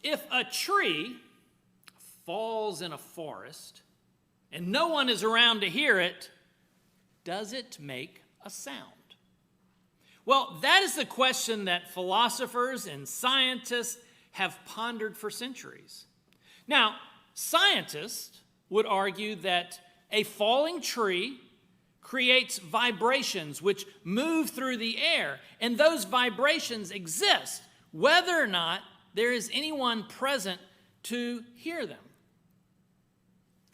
If a tree falls in a forest and no one is around to hear it, does it make a sound? Well, that is the question that philosophers and scientists have pondered for centuries. Now, scientists would argue that a falling tree creates vibrations which move through the air, and those vibrations exist whether or not there is anyone present to hear them.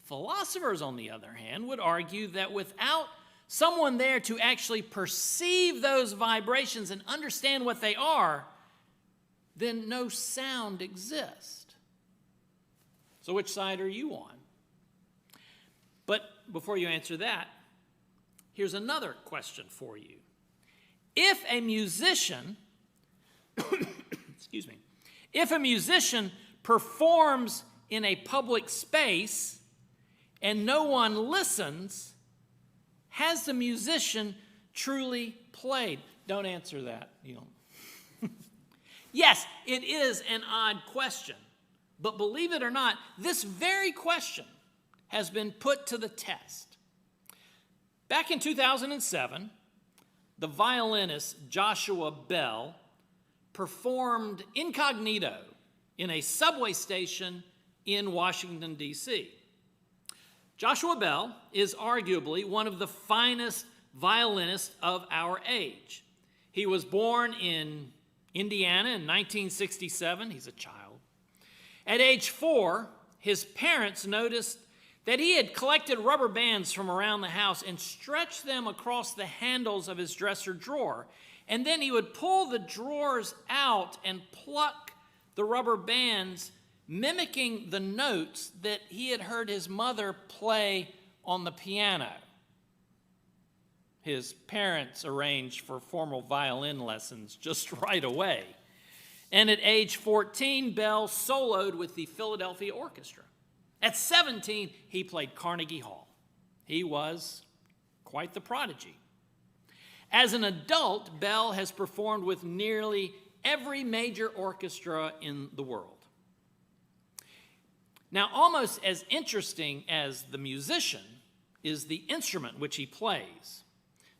Philosophers, on the other hand, would argue that without someone there to actually perceive those vibrations and understand what they are, then no sound exists. So which side are you on? But before you answer that, here's another question for you. If a musician, if a musician performs in a public space and no one listens, has the musician truly played? Don't answer that. You don't. Yes, it is an odd question. But believe it or not, this very question has been put to the test. Back in 2007, the violinist Joshua Bell performed incognito in a subway station in Washington, D.C. Joshua Bell is arguably one of the finest violinists of our age. He was born in Indiana in 1967. He's a child. At age 4, his parents noticed that he had collected rubber bands from around the house and stretched them across the handles of his dresser drawer. And then he would pull the drawers out and pluck the rubber bands, mimicking the notes that he had heard his mother play on the piano. His parents arranged for formal violin lessons just right away. And at age 14, Bell soloed with the Philadelphia Orchestra. At 17, he played Carnegie Hall. He was quite the prodigy. As an adult, Bell has performed with nearly every major orchestra in the world. Now, almost as interesting as the musician is the instrument which he plays.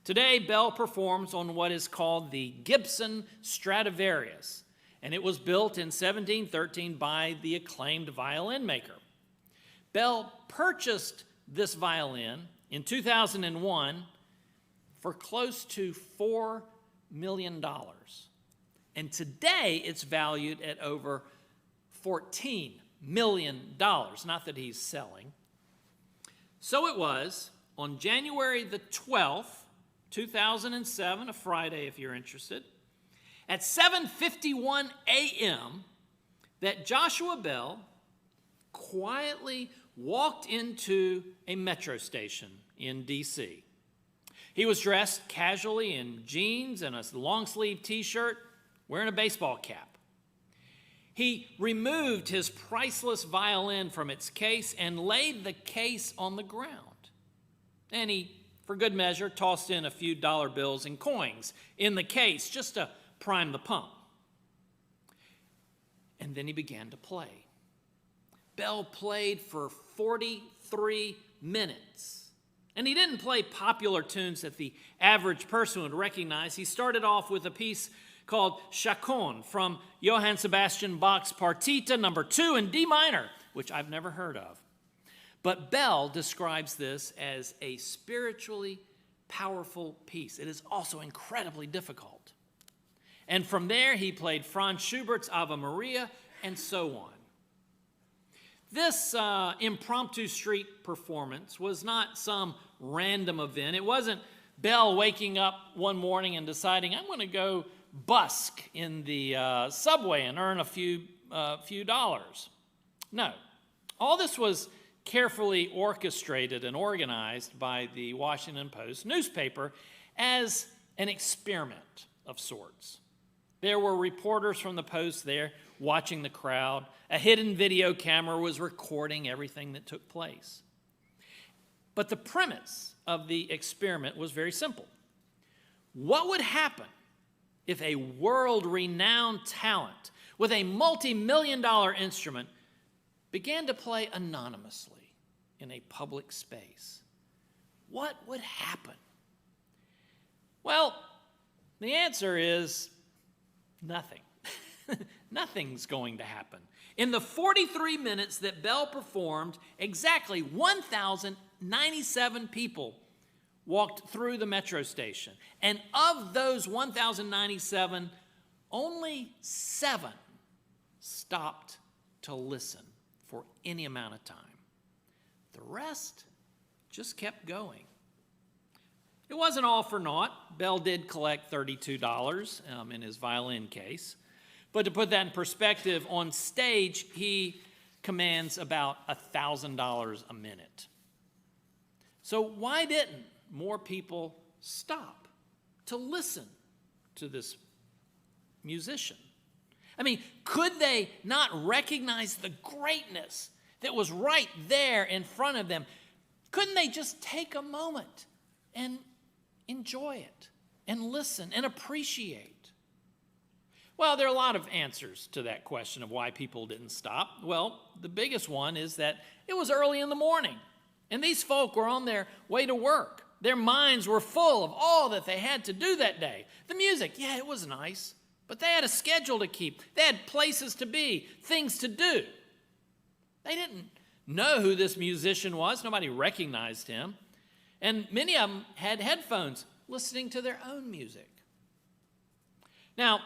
Today, Bell performs on what is called the Gibson Stradivarius, and it was built in 1713 by the acclaimed violin maker. Bell purchased this violin in 2001 for close to $4 million. And today it's valued at over $14 million. Not that he's selling. So it was on January the 12th, 2007, a Friday if you're interested, at 7:51 a.m., that Joshua Bell quietly walked into a metro station in D.C. He was dressed casually in jeans and a long-sleeve T-shirt, wearing a baseball cap. He removed his priceless violin from its case and laid the case on the ground. And he, for good measure, tossed in a few dollar bills and coins in the case just to prime the pump. And then he began to play. Bell played for 43 minutes. And he didn't play popular tunes that the average person would recognize. He started off with a piece called Chaconne from Johann Sebastian Bach's Partita No. 2 in D minor, which I've never heard of. But Bell describes this as a spiritually powerful piece. It is also incredibly difficult. And from there, he played Franz Schubert's Ave Maria, and so on. This impromptu street performance was not some random event. It wasn't Bell waking up one morning and deciding, I'm going to go busk in the subway and earn a few dollars. No. All this was carefully orchestrated and organized by the Washington Post newspaper as an experiment of sorts. There were reporters from the Post there watching the crowd. A hidden video camera was recording everything that took place. But the premise of the experiment was very simple. What would happen if a world-renowned talent with a multi-million-dollar instrument, began to play anonymously in a public space, what would happen? Well, the answer is nothing. Nothing's going to happen. In the 43 minutes that Bell performed, exactly 1,097 people walked through the metro station. And of those 1,097, only 7 stopped to listen for any amount of time. The rest just kept going. It wasn't all for naught. Bell did collect $32 in his violin case. But to put that in perspective, on stage, he commands about $1,000 a minute. So why didn't more people stop to listen to this musician? I mean, could they not recognize the greatness that was right there in front of them? Couldn't they just take a moment and enjoy it and listen and appreciate? Well, there are a lot of answers to that question of why people didn't stop. Well, the biggest one is that it was early in the morning, and these folk were on their way to work. Their minds were full of all that they had to do that day. The music, yeah, it was nice, but they had a schedule to keep. They had places to be, things to do. They didn't know who this musician was. Nobody recognized him. And many of them had headphones listening to their own music. Now,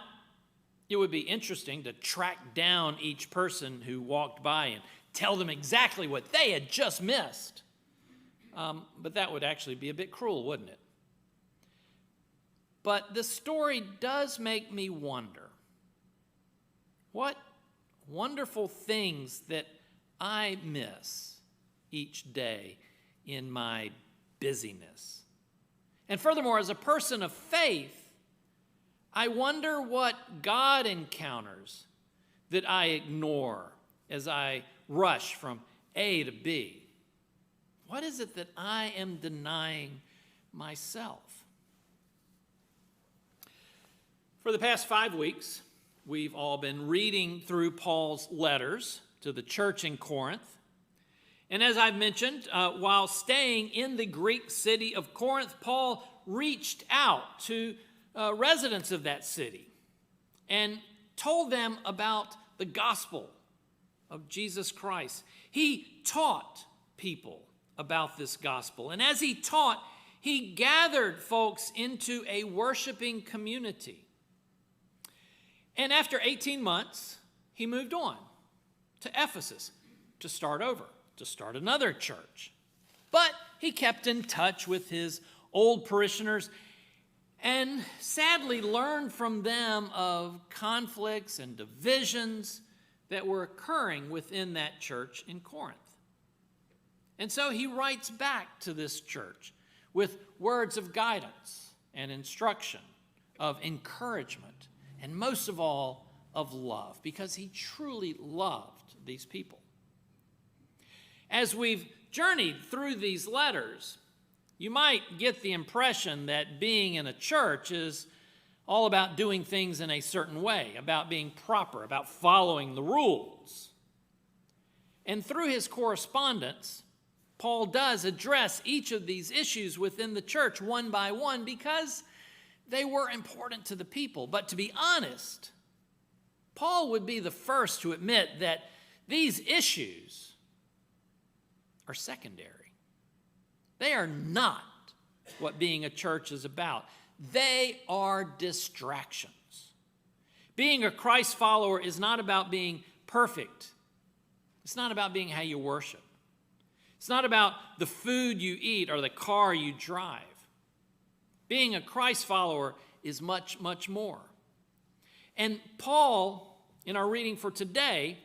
it would be interesting to track down each person who walked by and tell them exactly what they had just missed. But that would actually be a bit cruel, wouldn't it? But the story does make me wonder, what wonderful things that I miss each day in my busyness. And furthermore, as a person of faith, I wonder what God encounters that I ignore as I rush from A to B. What is it that I am denying myself? For the past 5 weeks, we've all been reading through Paul's letters to the church in Corinth. And as I've mentioned, while staying in the Greek city of Corinth, Paul reached out to residents of that city and told them about the gospel of Jesus Christ. He taught people about this gospel. And as he taught, he gathered folks into a worshiping community. And after 18 months, he moved on to Ephesus to start over, to start another church. But he kept in touch with his old parishioners and sadly learned from them of conflicts and divisions that were occurring within that church in Corinth. And so he writes back to this church with words of guidance and instruction, of encouragement, and most of all, of love, because he truly loved these people. As we've journeyed through these letters, you might get the impression that being in a church is all about doing things in a certain way, about being proper, about following the rules. And through his correspondence, Paul does address each of these issues within the church one by one because they were important to the people. But to be honest, Paul would be the first to admit that these issues are secondary. They are not what being a church is about. They are distractions. Being a Christ follower is not about being perfect. It's not about being how you worship. It's not about the food you eat or the car you drive. Being a Christ follower is much, much more. And Paul, in our reading for today,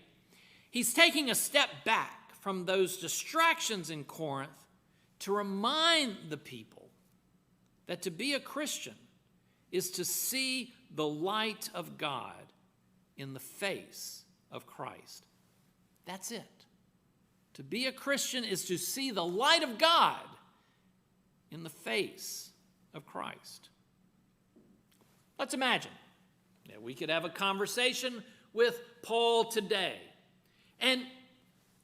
he's taking a step back from those distractions in Corinth to remind the people that to be a Christian is to see the light of God in the face of Christ. That's it. To be a Christian is to see the light of God in the face of Christ. Let's imagine that we could have a conversation with Paul today. And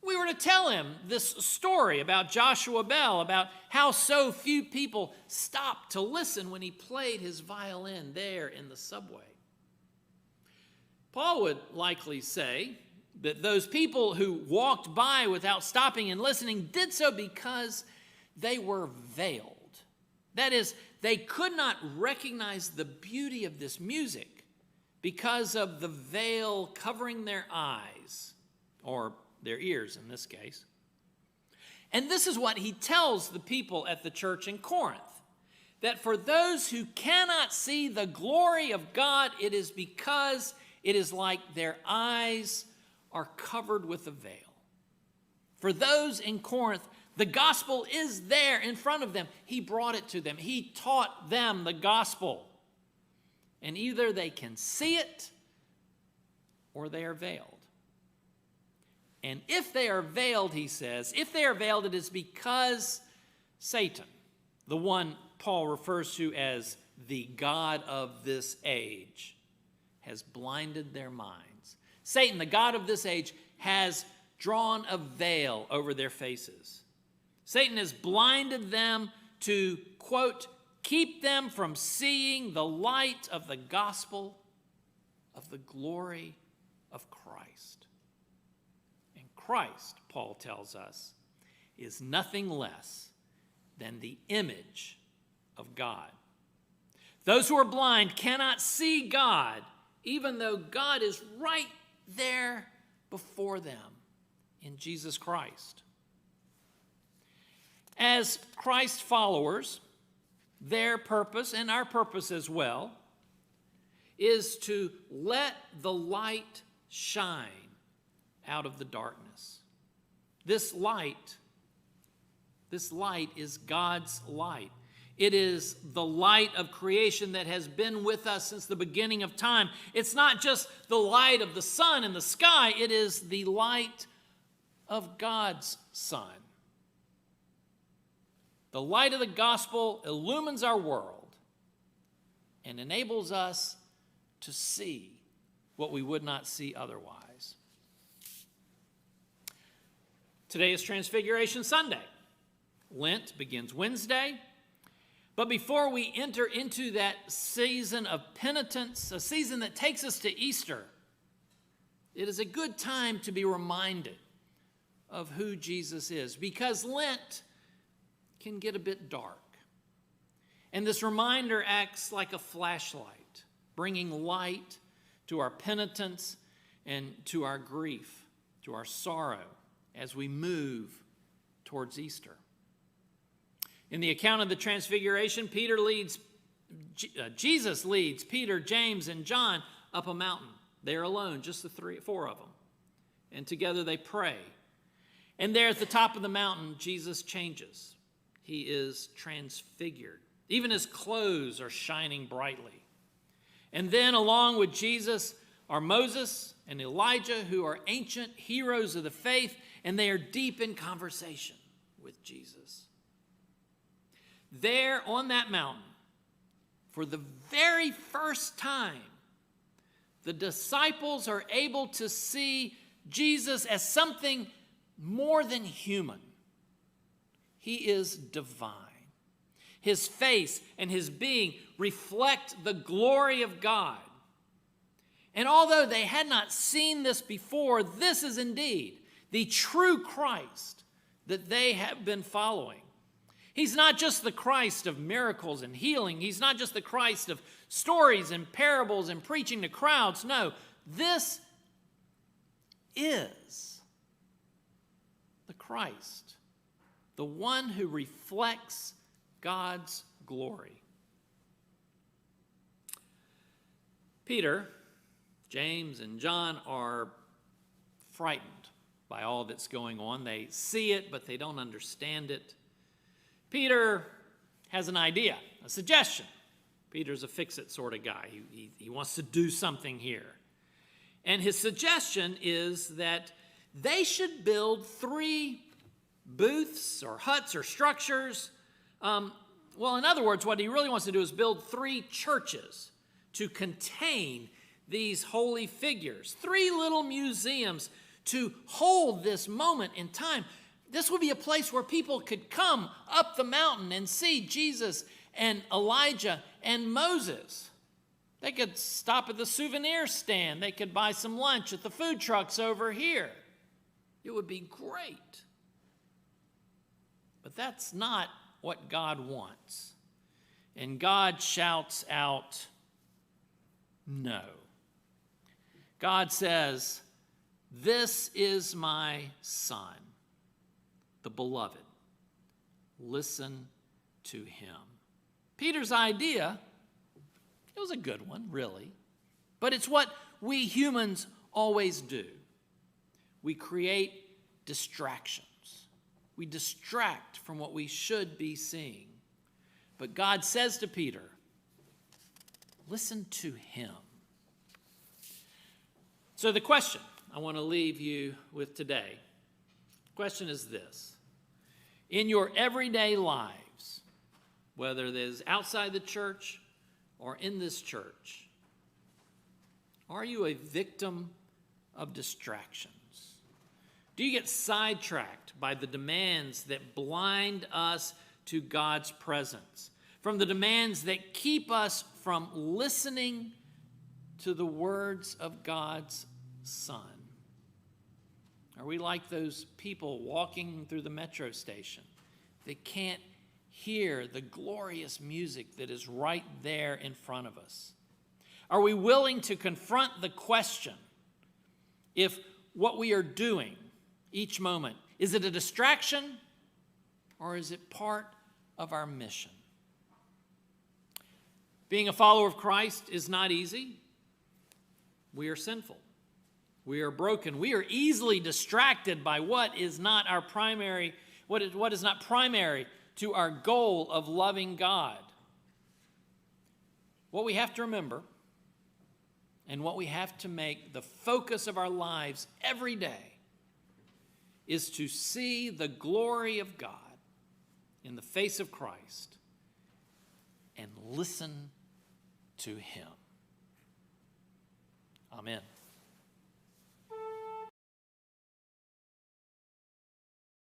we were to tell him this story about Joshua Bell, about how so few people stopped to listen when he played his violin there in the subway. Paul would likely say that those people who walked by without stopping and listening did so because they were veiled. That is, they could not recognize the beauty of this music because of the veil covering their eyes, or their ears in this case. And this is what he tells the people at the church in Corinth, that for those who cannot see the glory of God, it is because it is like their eyes are covered with a veil. For those in Corinth, the gospel is there in front of them. He brought it to them. He taught them the gospel. And either they can see it or they are veiled. And if they are veiled, he says, if they are veiled, it is because Satan, the one Paul refers to as the God of this age, has blinded their minds. Satan, the God of this age, has drawn a veil over their faces. Satan has blinded them to, quote, keep them from seeing the light of the gospel of the glory of Christ. And Christ, Paul tells us, is nothing less than the image of God. Those who are blind cannot see God, even though God is right there before them in Jesus Christ. As Christ followers, their purpose, and our purpose as well, is to let the light shine out of the darkness. This light is God's light. It is the light of creation that has been with us since the beginning of time. It's not just the light of the sun in the sky. It is the light of God's Son. The light of the gospel illumines our world and enables us to see what we would not see otherwise. Today is Transfiguration Sunday. Lent begins Wednesday. But before we enter into that season of penitence, a season that takes us to Easter, it is a good time to be reminded of who Jesus is, because Lent can get a bit dark. And this reminder acts like a flashlight, bringing light to our penitence and to our grief, to our sorrow as we move towards Easter. In the account of the Transfiguration, Jesus leads Peter, James, and John up a mountain. They're alone, just the four of them. And together they pray. And there at the top of the mountain, Jesus changes. He is transfigured. Even his clothes are shining brightly. And then along with Jesus are Moses and Elijah, who are ancient heroes of the faith, and they are deep in conversation with Jesus. There on that mountain, for the very first time, the disciples are able to see Jesus as something more than human. He is divine. His face and his being reflect the glory of God. And although they had not seen this before, this is indeed the true Christ that they have been following. He's not just the Christ of miracles and healing. He's not just the Christ of stories and parables and preaching to crowds. No, this is the Christ, the one who reflects God's glory. Peter, James, and John are frightened by all that's going on. They see it, but they don't understand it. Peter has an idea, a suggestion. Peter's a fix-it sort of guy. He wants to do something here. And his suggestion is that they should build 3 booths or huts or structures. Well, in other words, what he really wants to do is build 3 churches to contain these holy figures, 3 little museums to hold this moment in time. This would be a place where people could come up the mountain and see Jesus and Elijah and Moses. They could stop at the souvenir stand. They could buy some lunch at the food trucks over here. It would be great. But that's not what God wants. And God shouts out, no. God says, this is my Son, the beloved. Listen to him. Peter's idea, it was a good one, really. But it's what we humans always do. We create distractions. We distract from what we should be seeing. But God says to Peter, listen to him. So the question I want to leave you with today, the question is this. In your everyday lives, whether it is outside the church or in this church, are you a victim of distractions? Do you get sidetracked by the demands that blind us to God's presence, from the demands that keep us from listening to the words of God's Son? Are we like those people walking through the metro station? They can't hear the glorious music that is right there in front of us. Are we willing to confront the question if what we are doing each moment, is it a distraction or is it part of our mission? Being a follower of Christ is not easy. We are sinful. We are broken. We are easily distracted by what is not our primary, what is not primary to our goal of loving God. What we have to remember and what we have to make the focus of our lives every day is to see the glory of God in the face of Christ and listen to him. Amen.